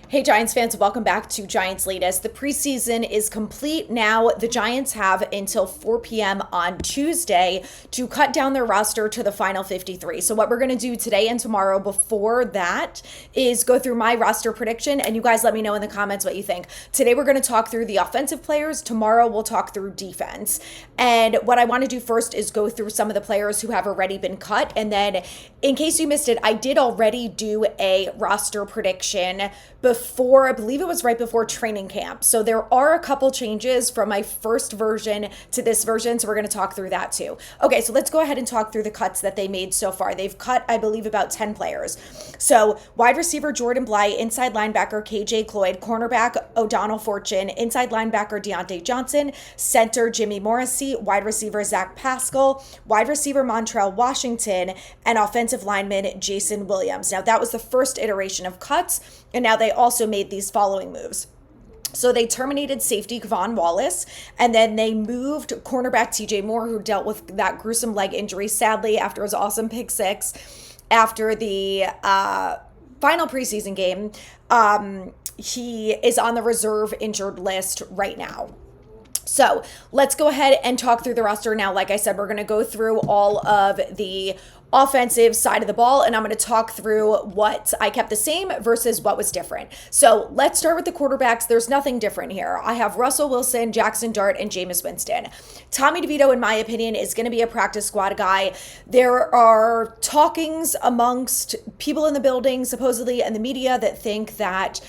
Hey Giants fans, welcome back to Giants Latest. The preseason is complete now. The Giants have until 4 p.m. on Tuesday to cut down their roster to the final 53. So what we're going to do today and tomorrow before that is go through my roster prediction, and you guys let me know in the comments what you think. Today we're going to talk through the offensive players. Tomorrow we'll talk through defense. And what I want to do first is go through some of the players who have already been cut. And then in case you missed it, I did already do a roster prediction before, I believe it was right before training camp. So there are a couple changes from my first version to this version. So we're going to talk through that too. Okay, so let's go ahead and talk through the cuts that they made so far. They've cut, I believe, about 10 players. So wide receiver Jordan Bly, inside linebacker KJ Cloyd, cornerback O'Donnell Fortune, inside linebacker Deontay Johnson, center Jimmy Morrissey, wide receiver Zach Pascal, wide receiver Montrell Washington, and offensive lineman Jason Williams. Now that was the first iteration of cuts, and now they also made these following moves. So they terminated safety Kevon Wallace, and then they moved cornerback TJ Moore, who dealt with that gruesome leg injury, sadly, after his awesome pick six after the final preseason game. He is on the reserve injured list right now. So let's go ahead and talk through the roster now. Like I said, we're going to go through all of the offensive side of the ball, and I'm going to talk through what I kept the same versus what was different. So let's start with the quarterbacks. There's nothing different here. I have Russell Wilson, Jackson Dart, and Jameis Winston. Tommy DeVito, in my opinion, is going to be a practice squad guy. There are talkings amongst people in the building, supposedly, and the media that think that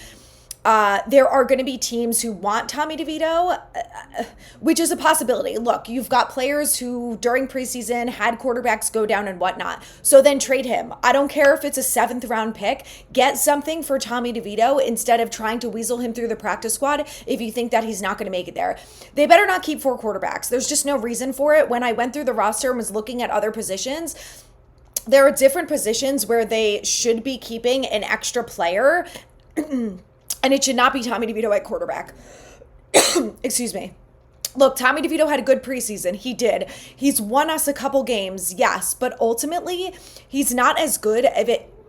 there are going to be teams who want Tommy DeVito, which is a possibility. Look, you've got players who during preseason had quarterbacks go down and whatnot. So then trade him. I don't care if it's a 7th round pick. Get something for Tommy DeVito instead of trying to weasel him through the practice squad if you think that he's not going to make it there. They better not keep 4 quarterbacks. There's just no reason for it. When I went through the roster and was looking at other positions, there are different positions where they should be keeping an extra player. And it should not be Tommy DeVito at quarterback. Excuse me. Look, Tommy DeVito had a good preseason. He did. He's won us a couple games, yes. But ultimately, he's not as good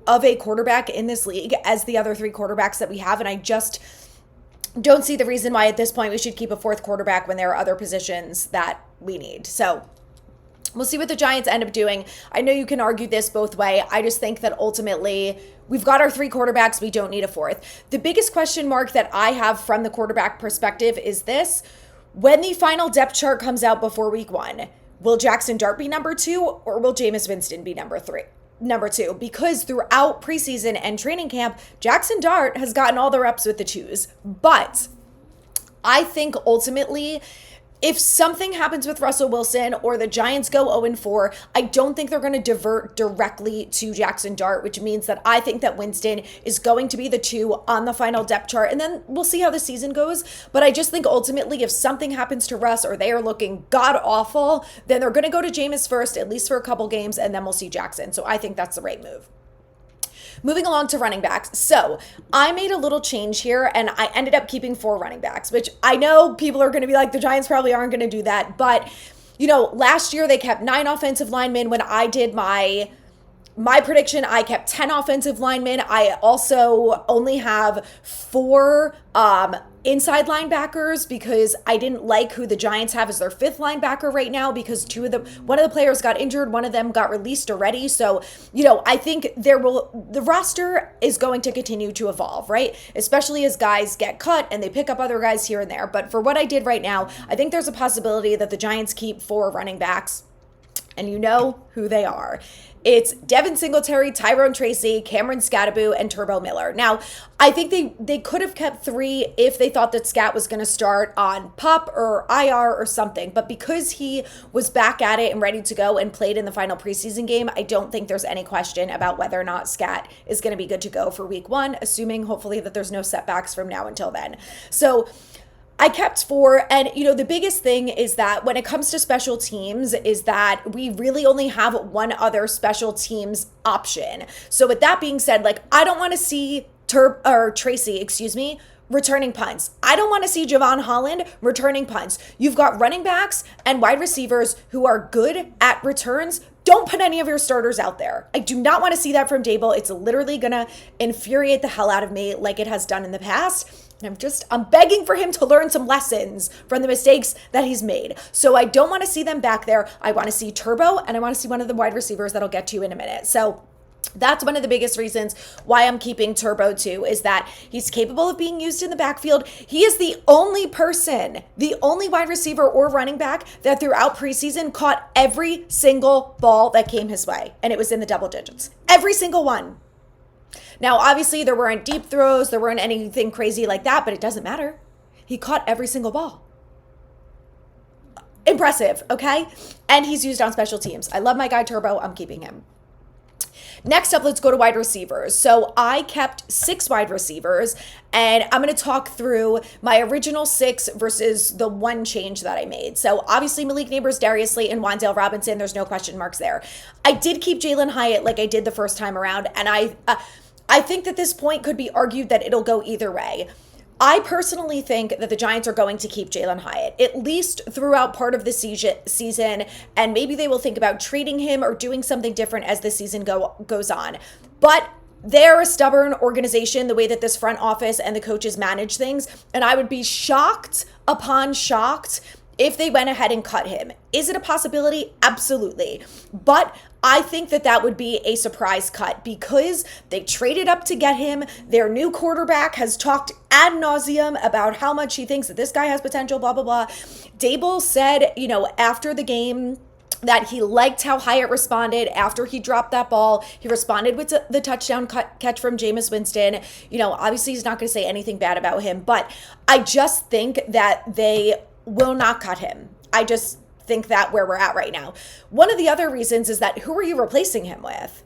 of a quarterback in this league as the other 3 quarterbacks that we have. And I just don't see the reason why at this point we should keep a 4th quarterback when there are other positions that we need. So we'll see what the Giants end up doing. I know you can argue this both ways. I just think that ultimately we've got our 3 quarterbacks. We don't need a 4th. The biggest question mark that I have from the quarterback perspective is this. When the final depth chart comes out before week 1, will Jackson Dart be number 2 or will Jameis Winston be number 2? Because throughout preseason and training camp, Jackson Dart has gotten all the reps with the 2s. But I think ultimately, if something happens with Russell Wilson or the Giants go 0-4, I don't think they're going to divert directly to Jackson Dart, which means that I think that Winston is going to be the 2 on the final depth chart, and then we'll see how the season goes. But I just think ultimately if something happens to Russ or they are looking god-awful, then they're going to go to Jameis first, at least for a couple games, and then we'll see Jackson. So I think that's the right move. Moving along to running backs. So I made a little change here and I ended up keeping 4 running backs, which I know people are going to be like, the Giants probably aren't going to do that. But, last year they kept 9 offensive linemen. When I did my prediction, I kept 10 offensive linemen. I also only have 4 inside linebackers because I didn't like who the Giants have as their 5th linebacker right now because one of the players got injured, one of them got released already. So, I think the roster is going to continue to evolve, right? Especially as guys get cut and they pick up other guys here and there. But for what I did right now, I think there's a possibility that the Giants keep 4 running backs. And you know who they are. It's Devin Singletary, Tyrone Tracy, Cameron Scattaboo, and Turbo Miller. Now, I think they could have kept 3 if they thought that Scat was going to start on PUP or IR or something. But because he was back at it and ready to go and played in the final preseason game, I don't think there's any question about whether or not Scat is going to be good to go for week 1, assuming hopefully that there's no setbacks from now until then. So I kept 4, and the biggest thing is that when it comes to special teams is that we really only have one other special teams option. So with that being said, I don't want to see Tracy, returning punts. I don't want to see Javon Holland returning punts. You've got running backs and wide receivers who are good at returns. Don't put any of your starters out there. I do not want to see that from Dable. It's literally going to infuriate the hell out of me like it has done in the past. And I'm begging for him to learn some lessons from the mistakes that he's made. So I don't want to see them back there. I want to see Turbo, and I want to see one of the wide receivers that I'll get to in a minute. So that's one of the biggest reasons why I'm keeping Turbo too, is that he's capable of being used in the backfield. He is the only person, the only wide receiver or running back that throughout preseason caught every single ball that came his way. And it was in the double digits. Every single one. Now, obviously, there weren't deep throws. There weren't anything crazy like that, but it doesn't matter. He caught every single ball. Impressive, okay? And he's used on special teams. I love my guy Turbo. I'm keeping him. Next up, let's go to wide receivers. So I kept 6 wide receivers, and I'm going to talk through my original 6 versus the one change that I made. So obviously Malik Neighbors, Darius Slayton, Wan'Dale Robinson, there's no question marks there. I did keep Jalen Hyatt like I did the first time around, and I think that this point could be argued that it'll go either way. I personally think that the Giants are going to keep Jalen Hyatt, at least throughout part of the season, and maybe they will think about trading him or doing something different as the season goes on. But they're a stubborn organization, the way that this front office and the coaches manage things, and I would be shocked upon shocked if they went ahead and cut him. Is it a possibility? Absolutely. But I think that that would be a surprise cut because they traded up to get him. Their new quarterback has talked ad nauseum about how much he thinks that this guy has potential, blah, blah, blah. Dable said, after the game, that he liked how Hyatt responded after he dropped that ball. He responded with the touchdown catch from Jameis Winston. Obviously he's not going to say anything bad about him, but I just think that they will not cut him. I just think that where we're at right now. One of the other reasons is that who are you replacing him with?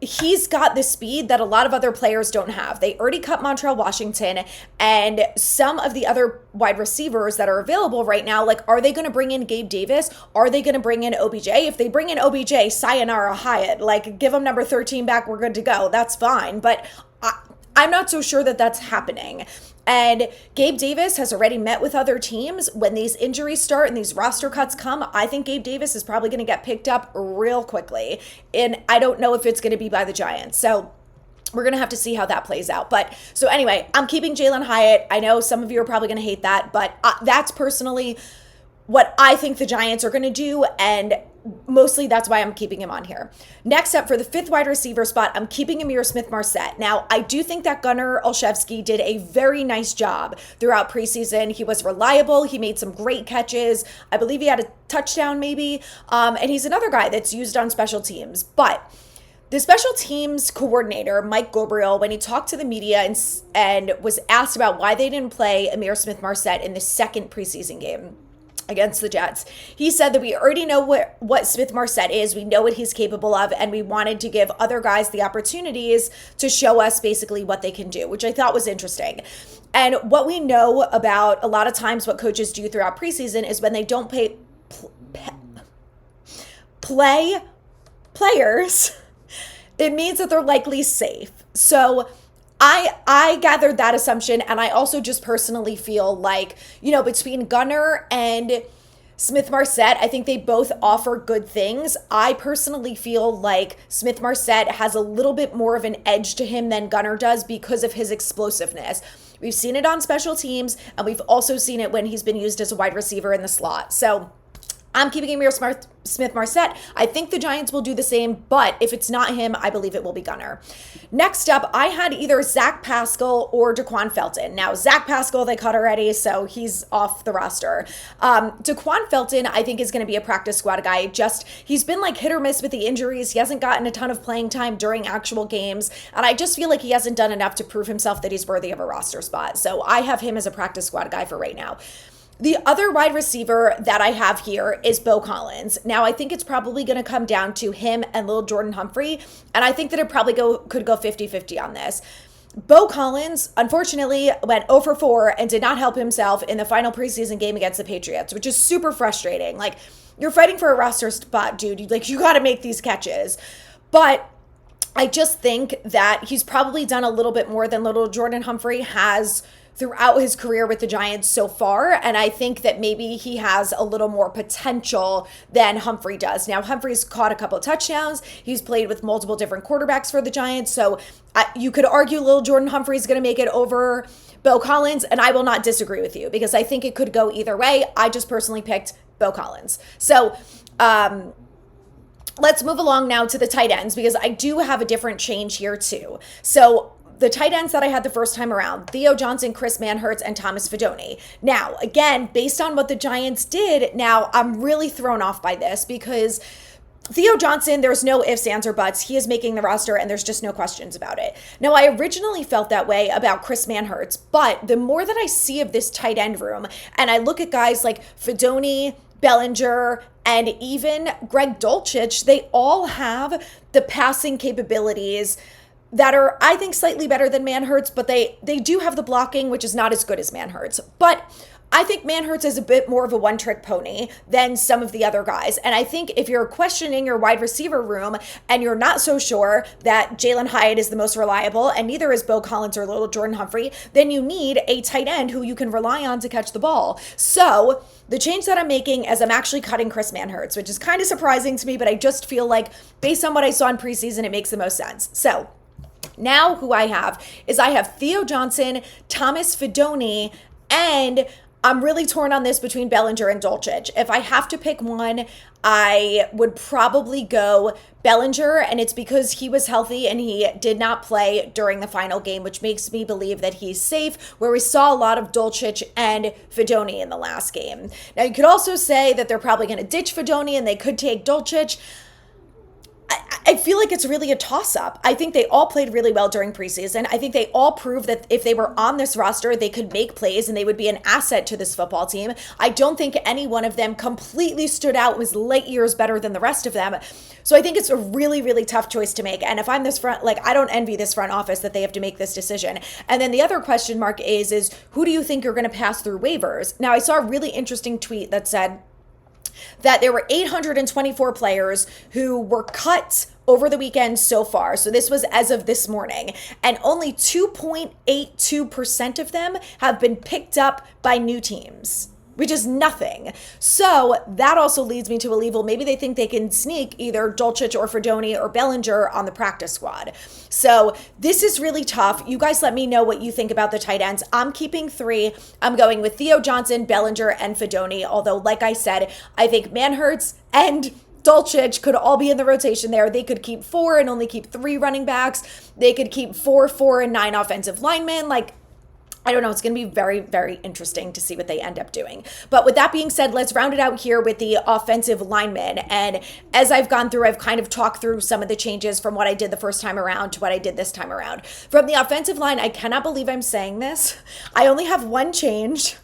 He's got the speed that a lot of other players don't have. They already cut Montrell Washington, and some of the other wide receivers that are available right now, like, are they going to bring in Gabe Davis? Are they going to bring in OBJ? If they bring in OBJ, sayonara Hyatt, like, give him number 13 back, we're good to go. That's fine. But I'm not so sure that that's happening. And Gabe Davis has already met with other teams. When these injuries start and these roster cuts come, I think Gabe Davis is probably going to get picked up real quickly. And I don't know if it's going to be by the Giants. So we're going to have to see how that plays out. But so anyway, I'm keeping Jalen Hyatt. I know some of you are probably going to hate that, but that's personally what I think the Giants are going to do, and mostly that's why I'm keeping him on here. Next up, for the 5th wide receiver spot, I'm keeping Ihmir Smith-Marsette. Now, I do think that Gunnar Olszewski did a very nice job throughout preseason. He was reliable. He made some great catches. I believe he had a touchdown maybe, and he's another guy that's used on special teams. But the special teams coordinator, Mike Gabriel, when he talked to the media and was asked about why they didn't play Ihmir Smith-Marsette in the second preseason game against the Jets, he said that we already know what Smith-Marsette is. We know what he's capable of, and we wanted to give other guys the opportunities to show us basically what they can do, which I thought was interesting. And what we know about a lot of times what coaches do throughout preseason is when they don't play players, it means that they're likely safe. So I gathered that assumption, and I also just personally feel like, between Gunnar and Smith-Marsette, I think they both offer good things. I personally feel like Smith-Marsette has a little bit more of an edge to him than Gunnar does because of his explosiveness. We've seen it on special teams, and we've also seen it when he's been used as a wide receiver in the slot. So I'm keeping Ihmir Smith-Marsette. I think the Giants will do the same, but if it's not him, I believe it will be Gunnar. Next up, I had either Zach Pascal or Daquan Felton. Now, Zach Pascal, they cut already, so he's off the roster. Daquan Felton, I think, is going to be a practice squad guy. He's been like hit or miss with the injuries. He hasn't gotten a ton of playing time during actual games, and I just feel like he hasn't done enough to prove himself that he's worthy of a roster spot. So I have him as a practice squad guy for right now. The other wide receiver that I have here is Beau Collins. Now, I think it's probably going to come down to him and Lil Jordan Humphrey, and I think that it probably could go 50-50 on this. Beau Collins, unfortunately, went 0 for 4 and did not help himself in the final preseason game against the Patriots, which is super frustrating. Like, you're fighting for a roster spot, dude. You got to make these catches. But I just think that he's probably done a little bit more than little Jordan Humphrey has throughout his career with the Giants so far. And I think that maybe he has a little more potential than Humphrey does. Now, Humphrey's caught a couple of touchdowns. He's played with multiple different quarterbacks for the Giants. So you could argue little Jordan Humphrey is going to make it over Beau Collins. And I will not disagree with you because I think it could go either way. I just personally picked Beau Collins. So, let's move along now to the tight ends because I do have a different change here too. So the tight ends that I had the first time around, Theo Johnson, Chris Manhertz, and Thomas Fidone. Now, again, based on what the Giants did, now I'm really thrown off by this because Theo Johnson, there's no ifs, ands, or buts. He is making the roster, and there's just no questions about it. Now, I originally felt that way about Chris Manhertz, but the more that I see of this tight end room, and I look at guys like Fidone, Bellinger, and even Greg Dulcich, they all have the passing capabilities that are, I think, slightly better than Manhertz, but they do have the blocking, which is not as good as Manhertz. But I think Manhertz is a bit more of a one-trick pony than some of the other guys. And I think if you're questioning your wide receiver room and you're not so sure that Jalen Hyatt is the most reliable and neither is Beau Collins or little Jordan Humphrey, then you need a tight end who you can rely on to catch the ball. So the change that I'm making is I'm actually cutting Chris Manhertz, which is kind of surprising to me, but I just feel like based on what I saw in preseason, it makes the most sense. So now who I have is I have Theo Johnson, Thomas Fidone, and I'm really torn on this between Bellinger and Dulcich. If I have to pick one, I would probably go Bellinger, and it's because he was healthy and he did not play during the final game, which makes me believe that he's safe, where we saw a lot of Dulcich and Fidone in the last game. Now, you could also say that they're probably going to ditch Fidone and they could take Dulcich. I feel like it's really a toss-up. I think they all played really well during preseason. I think they all proved that if they were on this roster, they could make plays and they would be an asset to this football team. I don't think any one of them completely stood out, was light years better than the rest of them. So I think it's a really, really tough choice to make. And if I'm this front, I don't envy this front office that they have to make this decision. And then the other question mark is who do you think you're going to pass through waivers? Now, I saw a really interesting tweet that said that there were 824 players who were cut over the weekend so far. So this was as of this morning. And only 2.82% of them have been picked up by new teams, which is nothing. So that also leads me to believe, well, maybe they think they can sneak either Dulcich or Fidone or Bellinger on the practice squad. So this is really tough. You guys let me know what you think about the tight ends. I'm keeping 3. I'm going with Theo Johnson, Bellinger, and Fidone. Although, like I said, I think Manhertz and Dulcich could all be in the rotation there. They could keep 4 and only keep 3 running backs. They could keep 4, 4, and 9 offensive linemen. I don't know. It's going to be very, very interesting to see what they end up doing. But with that being said, let's round it out here with the offensive linemen. And as I've gone through, I've kind of talked through some of the changes from what I did the first time around to what I did this time around. From the offensive line, I cannot believe I'm saying this. I only have one change.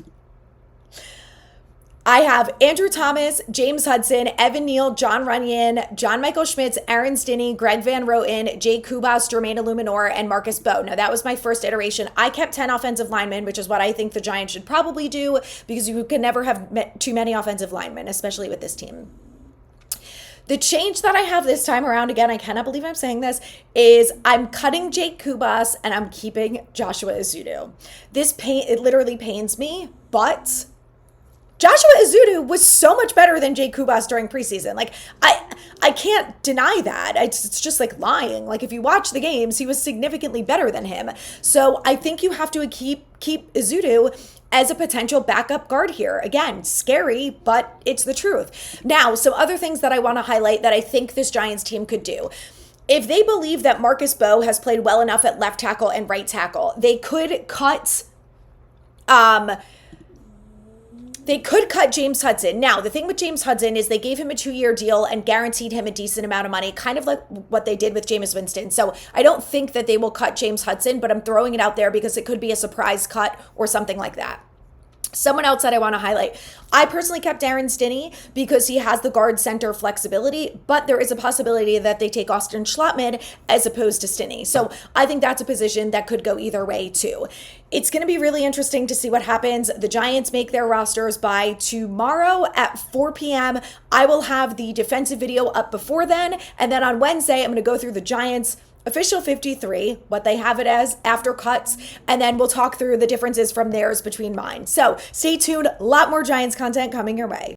I have Andrew Thomas, James Hudson, Evan Neal, John Runyon, John Michael Schmitz, Aaron Stinney, Greg Van Roten, Jake Kubas, Jermaine Illuminor, and Marcus Bowe. Now, that was my first iteration. I kept 10 offensive linemen, which is what I think the Giants should probably do because you can never have too many offensive linemen, especially with this team. The change that I have this time around, again, I cannot believe I'm saying this, is I'm cutting Jake Kubas and I'm keeping Joshua Ezeudu. It literally pains me, but Joshua Ezeudu was so much better than Jake Kubas during preseason. I can't deny that. It's just lying. If you watch the games, he was significantly better than him. So I think you have to keep Ezeudu as a potential backup guard here. Again, scary, but it's the truth. Now, some other things that I want to highlight that I think this Giants team could do. If they believe that Marcus Bowe has played well enough at left tackle and right tackle, they could cut James Hudson. Now, the thing with James Hudson is they gave him a 2-year deal and guaranteed him a decent amount of money, kind of like what they did with Jameis Winston. So I don't think that they will cut James Hudson, but I'm throwing it out there because it could be a surprise cut or something like that. Someone else that I want to highlight. I personally kept Aaron Stinney because he has the guard center flexibility, but there is a possibility that they take Austin Schlottman as opposed to Stinney. So I think that's a position that could go either way too. It's going to be really interesting to see what happens. The Giants make their rosters by tomorrow at 4 p.m. I will have the defensive video up before then. And then on Wednesday, I'm going to go through the Giants official 53, what they have it as after cuts, and then we'll talk through the differences from theirs between mine. So stay tuned, a lot more Giants content coming your way.